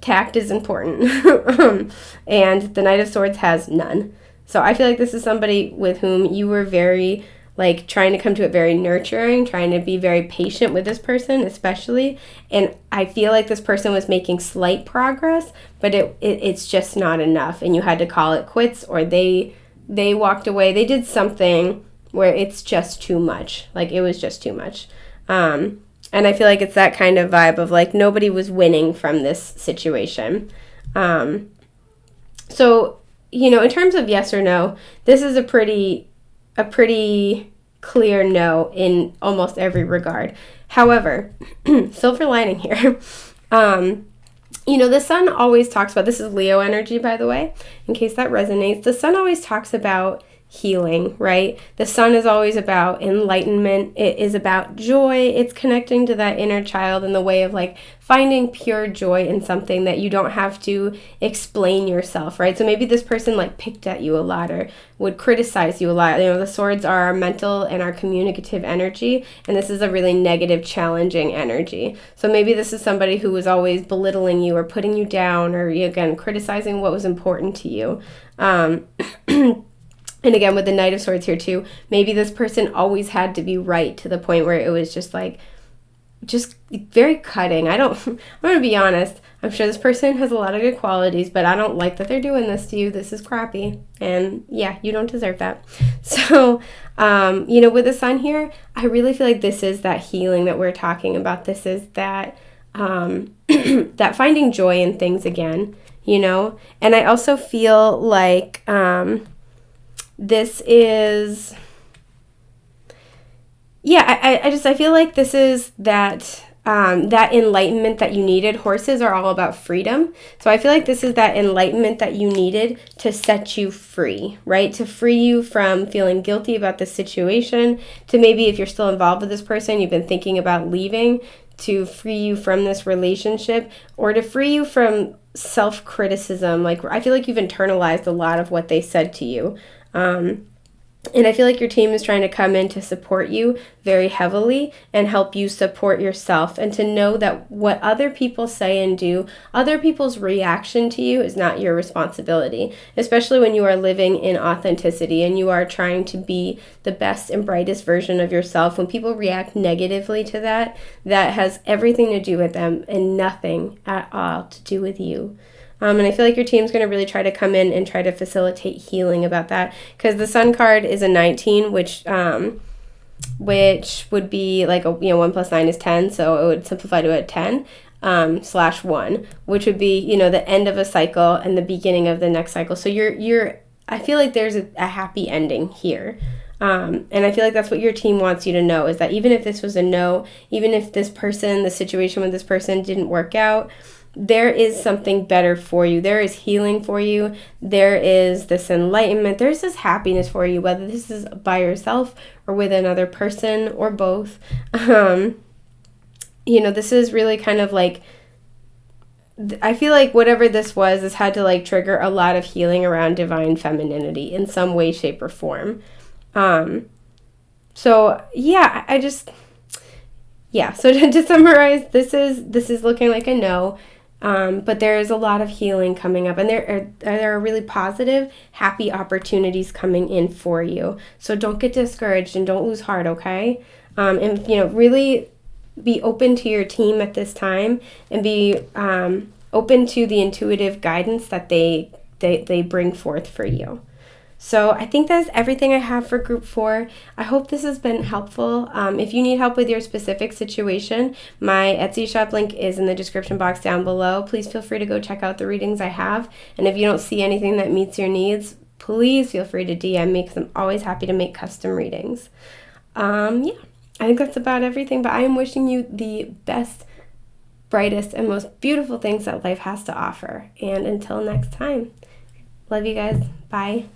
tact is important. And the Knight of Swords has none. So I feel like this is somebody with whom you were very like trying to come to it very nurturing, trying to be very patient with this person especially. And I feel like this person was making slight progress, but it's just not enough. And you had to call it quits, or they walked away. They did something where it's just too much. Like, it was just too much. And I feel like it's that kind of vibe of like, nobody was winning from this situation. So, in terms of yes or no, this is a pretty clear no in almost every regard. However, silver lining here. The sun always talks about, this is Leo energy, by the way, in case that resonates. The sun always talks about healing, right? The sun is always about enlightenment. It is about joy. It's connecting to that inner child in the way of like finding pure joy in something that you don't have to explain yourself, right? So maybe this person like picked at you a lot or would criticize you a lot. The swords are our mental and our communicative energy, and this is a really negative, challenging energy. So maybe this is somebody who was always belittling you or putting you down, or again, criticizing what was important to you. And again, with the Knight of Swords here too, maybe this person always had to be right to the point where it was just like, just very cutting. I'm going to be honest. I'm sure this person has a lot of good qualities, but I don't like that they're doing this to you. This is crappy. And yeah, you don't deserve that. So, with the sun here, I really feel like this is that healing that we're talking about. This is that, that finding joy in things again, And I also feel like this is... Yeah, I feel like this is that that enlightenment that you needed. Horses are all about freedom. So I feel like this is that enlightenment that you needed to set you free, right? To free you from feeling guilty about the situation, to maybe if you're still involved with this person, you've been thinking about leaving, to free you from this relationship, or to free you from self-criticism. Like, I feel like you've internalized a lot of what they said to you. And I feel like your team is trying to come in to support you very heavily and help you support yourself, and to know that what other people say and do, other people's reaction to you is not your responsibility, especially when you are living in authenticity and you are trying to be the best and brightest version of yourself. When people react negatively to that, that has everything to do with them and nothing at all to do with you. And I feel like your team's going to really try to come in and try to facilitate healing about that, because the Sun card is a 19, which would be like 1 plus 9 is 10, so it would simplify to a 10 /1, which would be the end of a cycle and the beginning of the next cycle. So I feel like there's a happy ending here. And I feel like that's what your team wants you to know, is that even if this was a no, even if the situation with this person didn't work out, there is something better for you. There is healing for you. There is this enlightenment. There's this happiness for you, whether this is by yourself or with another person or both. This is really kind of like, I feel like whatever this was, this had to like trigger a lot of healing around divine femininity in some way, shape, or form. So to summarize, this is looking like a no. But there is a lot of healing coming up, and there are really positive, happy opportunities coming in for you. So don't get discouraged and don't lose heart, okay? And really be open to your team at this time, and be open to the intuitive guidance that they bring forth for you. So I think that's everything I have for group 4. I hope this has been helpful. If you need help with your specific situation, my Etsy shop link is in the description box down below. Please feel free to go check out the readings I have. And if you don't see anything that meets your needs, please feel free to DM me, because I'm always happy to make custom readings. I think that's about everything, but I am wishing you the best, brightest, and most beautiful things that life has to offer. And until next time, love you guys. Bye.